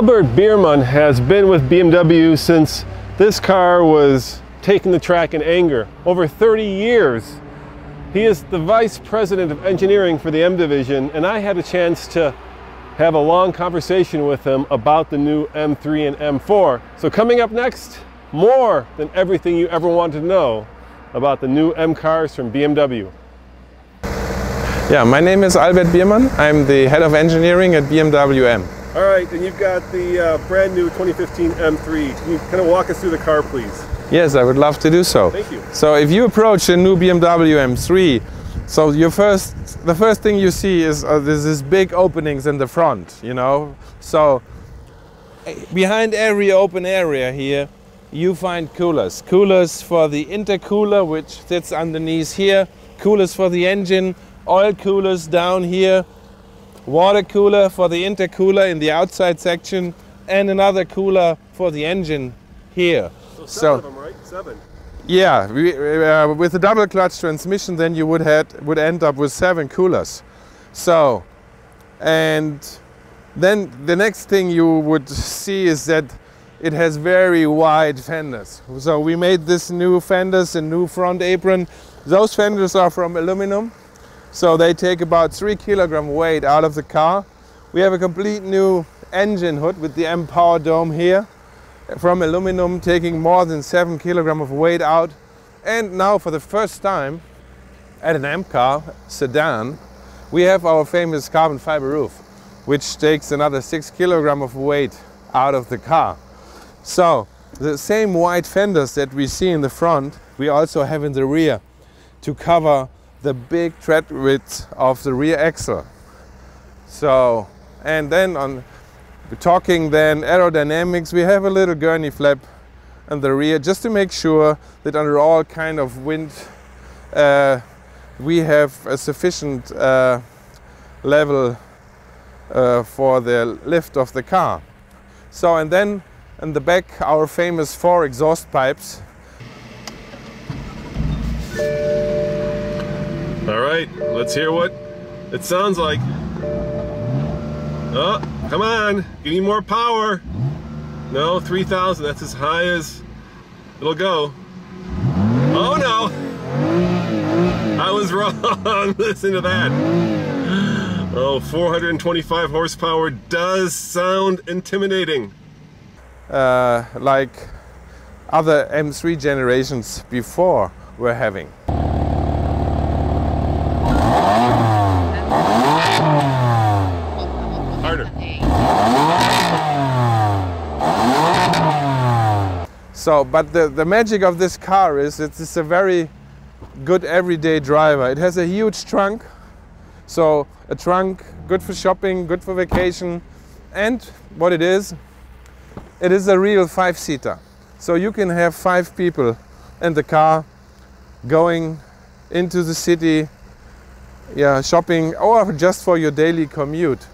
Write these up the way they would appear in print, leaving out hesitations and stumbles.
Albert Biermann has been with BMW since this car was taking the track in anger, over 30 years. He is the Vice President of Engineering for the M Division, and I had a chance to have a long conversation with him about the new M3 and M4. So coming up next, more than everything you ever wanted to know about the new M cars from BMW. Yeah, my name is Albert Biermann. I'm the Head of Engineering at BMW M. All right, and you've got the brand new 2015 M3. Can you kind of walk us through the car, please? Yes, I would love to do so. Thank you. So if you approach a new BMW M3, so the first thing you see is there's these big openings in the front, you know. So behind every open area here, you find coolers. Coolers for the intercooler, which sits underneath here. Coolers for the engine, oil coolers down here. Water cooler for the intercooler in the outside section, and another cooler for the engine here. So seven of them, right? Seven. Yeah, with a double clutch transmission, then you would end up with 7 coolers. So, and then the next thing you would see is that it has very wide fenders. So we made this new fenders, a new front apron. Those fenders are from aluminum. So they take about 3 kilogram weight out of the car. We have a complete new engine hood with the M Power Dome here from aluminum, taking more than 7 kilogram of weight out. And now for the first time at an M car sedan, we have our famous carbon fiber roof, which takes another 6 kilogram of weight out of the car. So the same wide fenders that we see in the front, we also have in the rear to cover the big tread width of the rear axle. So, and then talking then aerodynamics, we have a little gurney flap in the rear just to make sure that under all kind of wind we have a sufficient level for the lift of the car. So, and then in the back, our famous 4 exhaust pipes. All right, let's hear what it sounds like. Oh, come on, give me more power. No, 3,000, that's as high as it'll go. Oh no, I was wrong, listen to that. Oh, 425 horsepower does sound intimidating. Like other M3 generations before were having. So, but the magic of this car is it's a very good everyday driver. It has a huge trunk, so a trunk good for shopping, good for vacation, and what it is a real 5-seater. So you can have 5 people in the car going into the city, yeah, shopping, or just for your daily commute.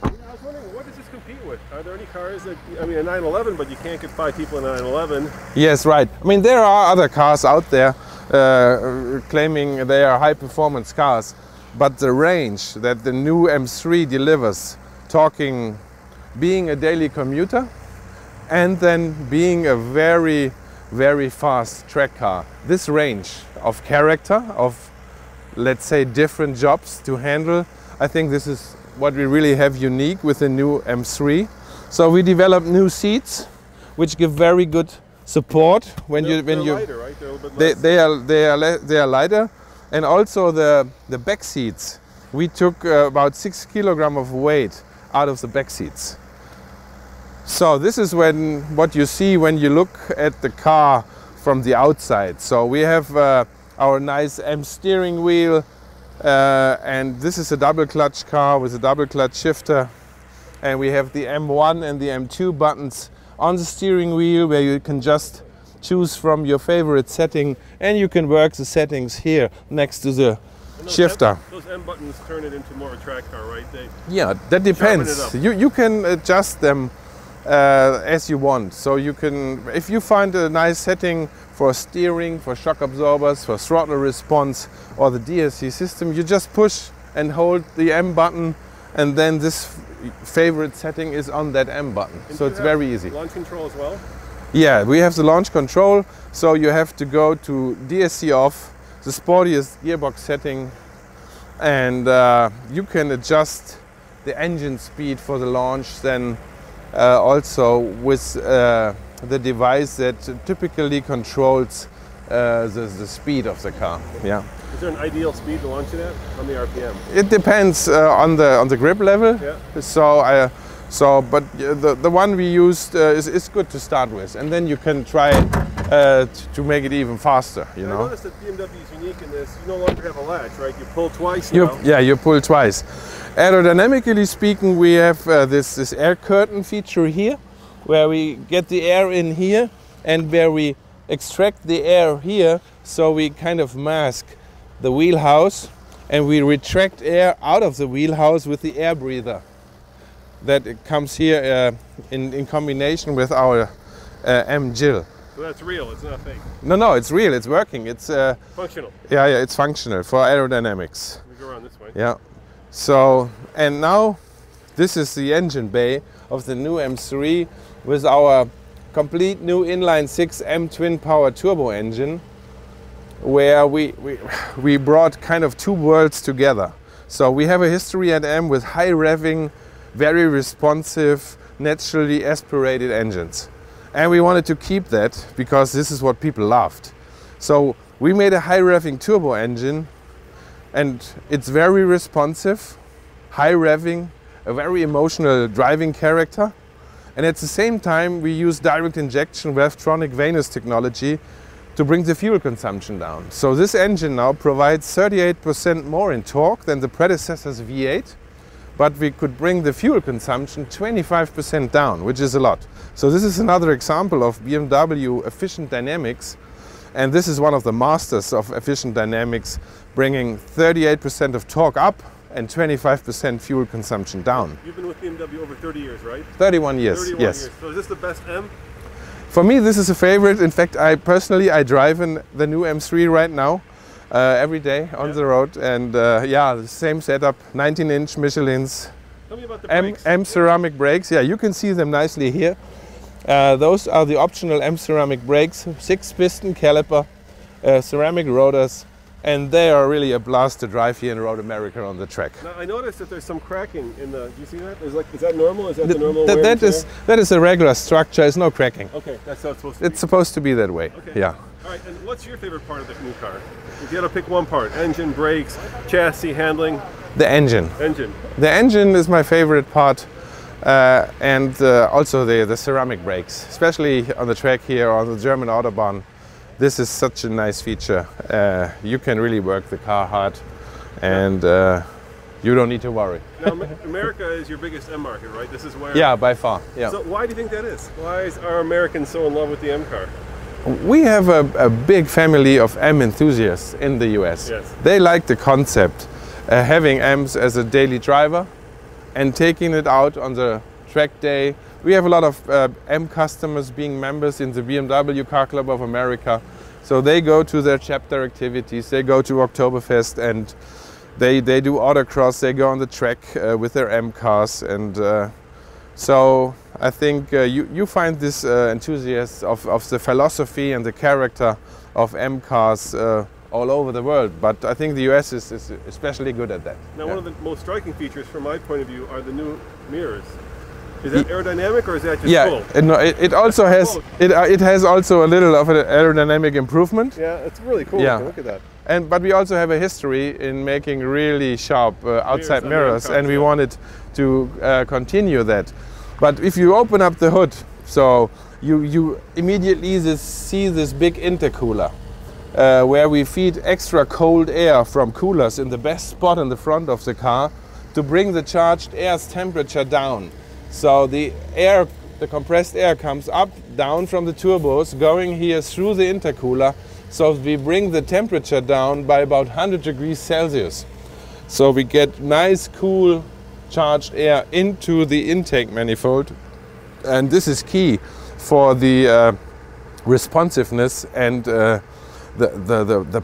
Are there any cars that, I mean, a 911, but you can't get 5 people in a 911? Yes, right. I mean, there are other cars out there claiming they are high-performance cars, but the range that the new M3 delivers, talking being a daily commuter and then being a very, very fast track car. This range of character, of, let's say, different jobs to handle, I think this is what we really have unique with the new M3. So we developed new seats, which give very good support when they're you lighter, right? They're a little bit less. they are lighter, and also the back seats. We took about 6 kilogram of weight out of the back seats. So this is what you see when you look at the car from the outside. So we have our nice M steering wheel, and this is a double clutch car with a double clutch shifter. And we have the M1 and the M2 buttons on the steering wheel where you can just choose from your favorite setting, and you can work the settings here next to the shifter. Those M buttons turn it into more of a track car, right? Yeah, that depends. You can adjust them as you want. So you can, if you find a nice setting for steering, for shock absorbers, for throttle response, or the DSC system, you just push and hold the M button and then this favorite setting is on that M button. And so it's very easy. Launch control as well? Yeah, we have the launch control, so you have to go to DSC off, the sportiest gearbox setting, and you can adjust the engine speed for the launch then also with the device that typically controls the speed of the car. Yeah. Is there an ideal speed to launch it at on the RPM? It depends on the grip level. Yeah. But the one we used is good to start with, and then you can try to make it even faster. You know. I noticed that BMW is unique in this. You no longer have a latch, right? You pull twice now. Yeah, you pull twice. Aerodynamically speaking, we have this air curtain feature here, where we get the air in here, and where we extract the air here, so we kind of mask the wheelhouse, and we retract air out of the wheelhouse with the air breather. That it comes here in combination with our M-Jill. So that's real, it's not fake. No, it's real, it's working. It's functional. Yeah, it's functional for aerodynamics. We go around this way. Yeah. So, and now this is the engine bay of the new M3 with our complete new inline-6 M twin power turbo engine, where we brought kind of two worlds together. So we have a history at M with high revving, very responsive, naturally aspirated engines. And we wanted to keep that because this is what people loved. So we made a high revving turbo engine, and it's very responsive, high revving, a very emotional driving character. And at the same time, we use direct injection Revtronic Venus technology to bring the fuel consumption down. So this engine now provides 38% more in torque than the predecessor's V8, but we could bring the fuel consumption 25% down, which is a lot. So this is another example of BMW efficient dynamics, and this is one of the masters of efficient dynamics, bringing 38% of torque up and 25% fuel consumption down. You've been with BMW over 30 years, right? 31 years, 31 yes. years. So is this the best M? For me, this is a favorite. In fact, I drive the new M3 right now, every day on the road, and yeah, the same setup, 19-inch Michelins. Tell me about the brakes. M ceramic brakes. Yeah, you can see them nicely here. Those are the optional M ceramic brakes, 6-piston caliper, ceramic rotors, and they are really a blast to drive here in Road America on the track. Now, I noticed that there's some cracking in the. Do you see that? Is that normal? Is that the normal way? That is a regular structure. It's no cracking. Okay, that's how it's supposed to be. It's supposed to be that way. Okay. Yeah. All right. And what's your favorite part of the new car? If you had to pick one part, engine, brakes, chassis, handling. The engine. Engine. The engine is my favorite part, and also the ceramic brakes, especially on the track here on the German Autobahn. This is such a nice feature. You can really work the car hard, and you don't need to worry. Now, America is your biggest M market, right? This is where. Yeah, by far. Yeah. So why do you think that is? Why are Americans so in love with the M car? We have a big family of M enthusiasts in the US. Yes. They like the concept, having M's as a daily driver and taking it out on the track day. We have a lot of M customers being members in the BMW Car Club of America. So they go to their chapter activities, they go to Oktoberfest, and they do autocross, they go on the track with their M cars. And so I think you find this enthusiasts of the philosophy and the character of M cars all over the world, but I think the US is especially good at that. Now, one of the most striking features from my point of view are the new mirrors. Is that aerodynamic or is that just cool? No, it also has it has also a little of an aerodynamic improvement. Yeah, it's really cool. Yeah. Look at that. But we also have a history in making really sharp outside mirrors, and we wanted to continue that. But if you open up the hood, so you immediately see this big intercooler where we feed extra cold air from coolers in the best spot in the front of the car to bring the charged air's temperature down. So the compressed air comes up, down from the turbos, going here through the intercooler. So we bring the temperature down by about 100 degrees Celsius. So we get nice, cool, charged air into the intake manifold. And this is key for the responsiveness and the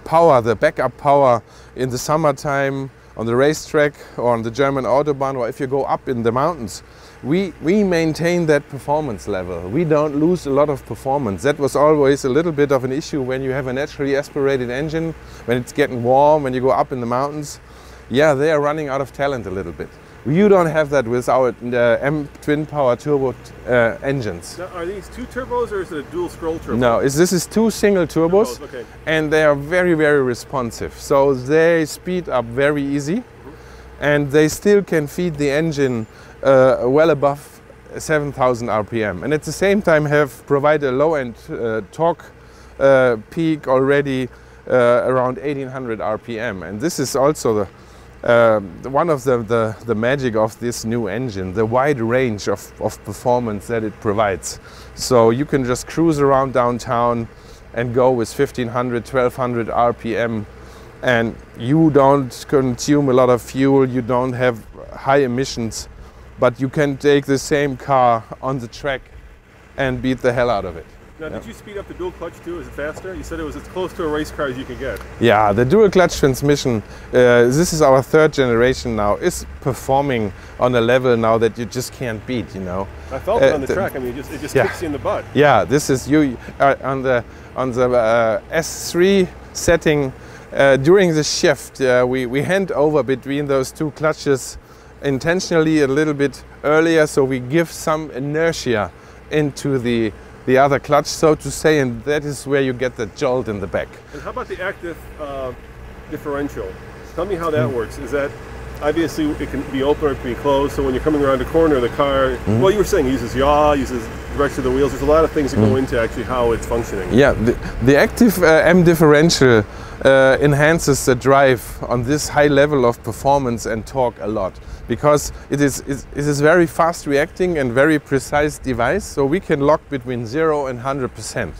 power, the backup power in the summertime on the racetrack or on the German Autobahn, or if you go up in the mountains, we maintain that performance level. We don't lose a lot of performance. That was always a little bit of an issue when you have a naturally aspirated engine, when it's getting warm, when you go up in the mountains. Yeah, they are running out of talent a little bit. You don't have that with our M twin power turbo engines. Now, are these two turbos or is it a dual scroll turbo? No, this is two single turbos, okay. And they are very, very responsive. So they speed up very easy, and they still can feed the engine well above 7,000 RPM. And at the same time have provided a low-end torque peak already around 1,800 RPM. And this is also the one of the magic of this new engine, the wide range of performance that it provides. So you can just cruise around downtown and go with 1,500, 1,200 RPM, and you don't consume a lot of fuel, you don't have high emissions, but you can take the same car on the track and beat the hell out of it. Now, did you speed up the dual clutch too? Is it faster? You said it was as close to a race car as you could get. Yeah, the dual clutch transmission, this is our third generation now, is performing on a level now that you just can't beat, you know. I felt it on the track. I mean, it just kicks you in the butt. Yeah, this is you on the S3 setting. During the shift, we hand over between those two clutches intentionally a little bit earlier, so we give some inertia into the other clutch, so to say, and that is where you get the jolt in the back. And how about the active differential? Tell me how that works. Is that, obviously it can be open or it can be closed, so when you're coming around a corner of the car, well, you were saying it uses yaw, uses direction of the wheels, there's a lot of things that go into actually how it's functioning. Yeah, the active M differential enhances the drive on this high level of performance and torque a lot, because it is very fast reacting and very precise device, so we can lock between 0 and 100%.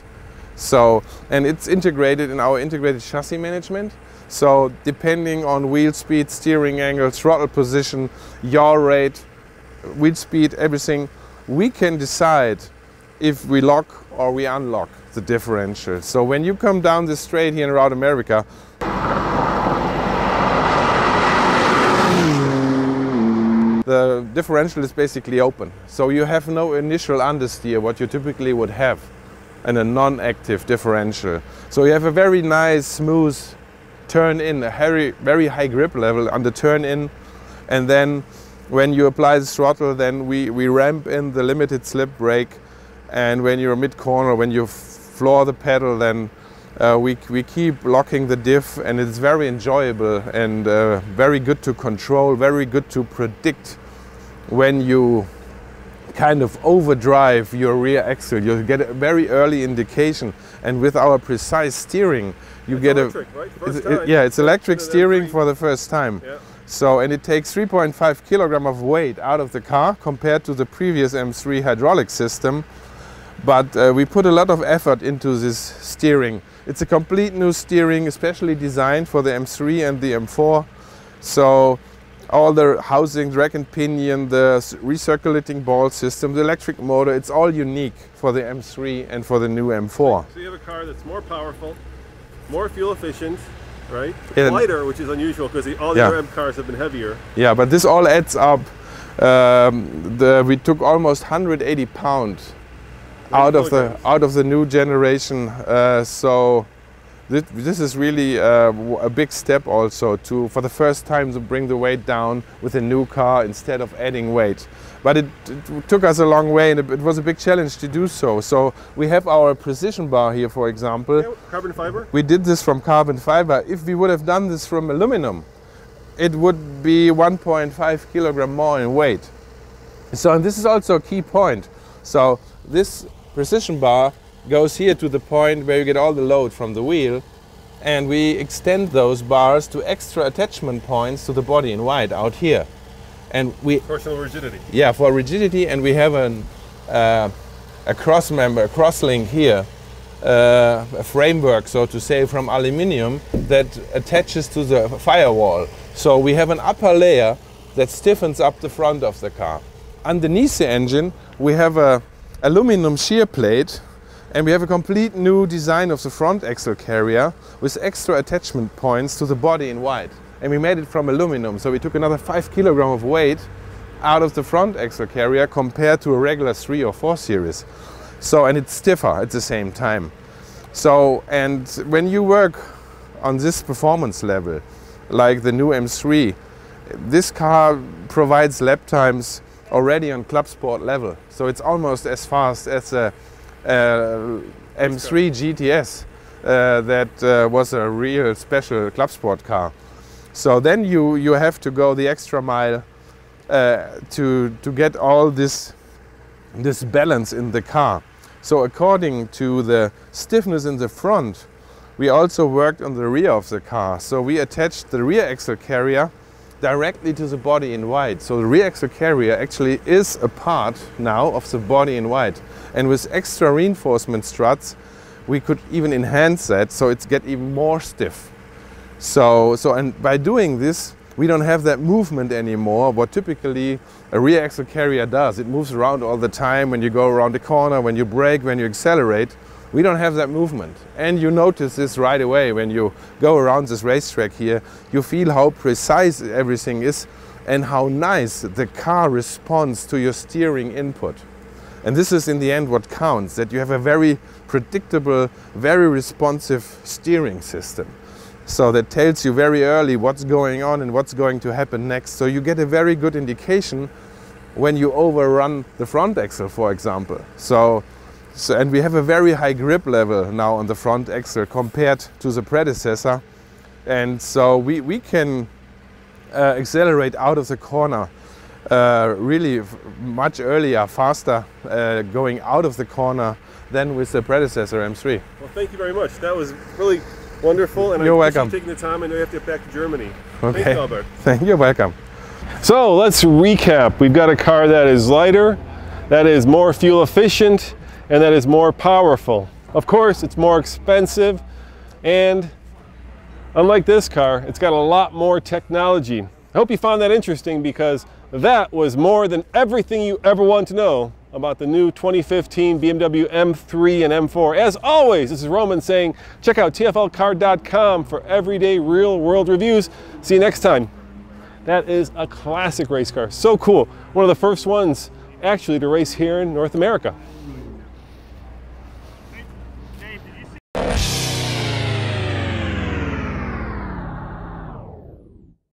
So, and it's integrated in our integrated chassis management, so depending on wheel speed, steering angle, throttle position, yaw rate, wheel speed, everything, we can decide if we lock or we unlock the differential. So when you come down the straight here in Route America, the differential is basically open. So you have no initial understeer, what you typically would have in a non-active differential. So you have a very nice, smooth turn in, a very high grip level on the turn in, and then when you apply the throttle, then we ramp in the limited slip brake, and when you're mid-corner, when you floor the pedal, then we keep locking the diff, and it's very enjoyable and very good to control, very good to predict when you kind of overdrive your rear axle. You get a very early indication, and with our precise steering, you get electric, right? It's electric steering for the first time. Yeah. So, and it takes 3.5 kilograms of weight out of the car compared to the previous M3 hydraulic system. But we put a lot of effort into this steering. It's a complete new steering, especially designed for the M3 and the M4. So all the housings, rack and pinion, the recirculating ball system, the electric motor, it's all unique for the M3 and for the new M4. So you have a car that's more powerful, more fuel efficient, right? Yeah. Lighter, which is unusual because all the other M cars have been heavier. Yeah, but this all adds up. We took almost 180 pounds out of the new generation. So this is really a big step also for the first time to bring the weight down with a new car instead of adding weight. But it took us a long way, and it was a big challenge to do so. So we have our precision bar here, for example. Yeah, carbon fiber? We did this from carbon fiber. If we would have done this from aluminum, it would be 1.5 kilogram more in weight. So, and this is also a key point. So this precision bar goes here to the point where you get all the load from the wheel, and we extend those bars to extra attachment points to the body in white out here. And we personal rigidity. Yeah, for rigidity, and we have a cross member, a cross link here, a framework, so to say, from aluminium that attaches to the firewall. So we have an upper layer that stiffens up the front of the car. Underneath the engine, we have a aluminum shear plate, and we have a complete new design of the front axle carrier with extra attachment points to the body in white. and we made it from aluminum. So we took another 5 kilograms of weight out of the front axle carrier compared to a regular 3 or 4 series. So, and it's stiffer at the same time. So, and when you work on this performance level, like the new M3, this car provides lap times already on club sport level. So it's almost as fast as a M3 GTS that was a real special club sport car. So then you have to go the extra mile to get all this balance in the car. So according to the stiffness in the front, we also worked on the rear of the car. So we attached the rear axle carrier directly to the body in white. So the rear axle carrier actually is a part now of the body in white. And with extra reinforcement struts, we could even enhance that so it's get even more stiff. And by doing this, we don't have that movement anymore, what typically a rear axle carrier does. It moves around all the time when you go around the corner, when you brake, when you accelerate. We don't have that movement. And you notice this right away when you go around this racetrack here. You feel how precise everything is and how nice the car responds to your steering input. And this is in the end what counts, that you have a very predictable, very responsive steering system. So that tells you very early what's going on and what's going to happen next. So you get a very good indication when you overrun the front axle, for example. And we have a very high grip level now on the front axle compared to the predecessor. And so we can accelerate out of the corner really much earlier, faster, going out of the corner than with the predecessor M3. Well, thank you very much. That was really wonderful, and You're I appreciate welcome. you taking the time. I know you have to get back to Germany. Okay. Thank you, Albert. You're welcome. So let's recap. We've got a car that is lighter, that is more fuel efficient, and that is more powerful. Of course, it's more expensive, and unlike this car, it's got a lot more technology. I hope you found that interesting, because that was more than everything you ever want to know about the new 2015 BMW M3 and M4. As always, this is Roman saying, check out tflcar.com for everyday real-world reviews. See you next time. That is a classic race car. So cool. One of the first ones actually to race here in North America.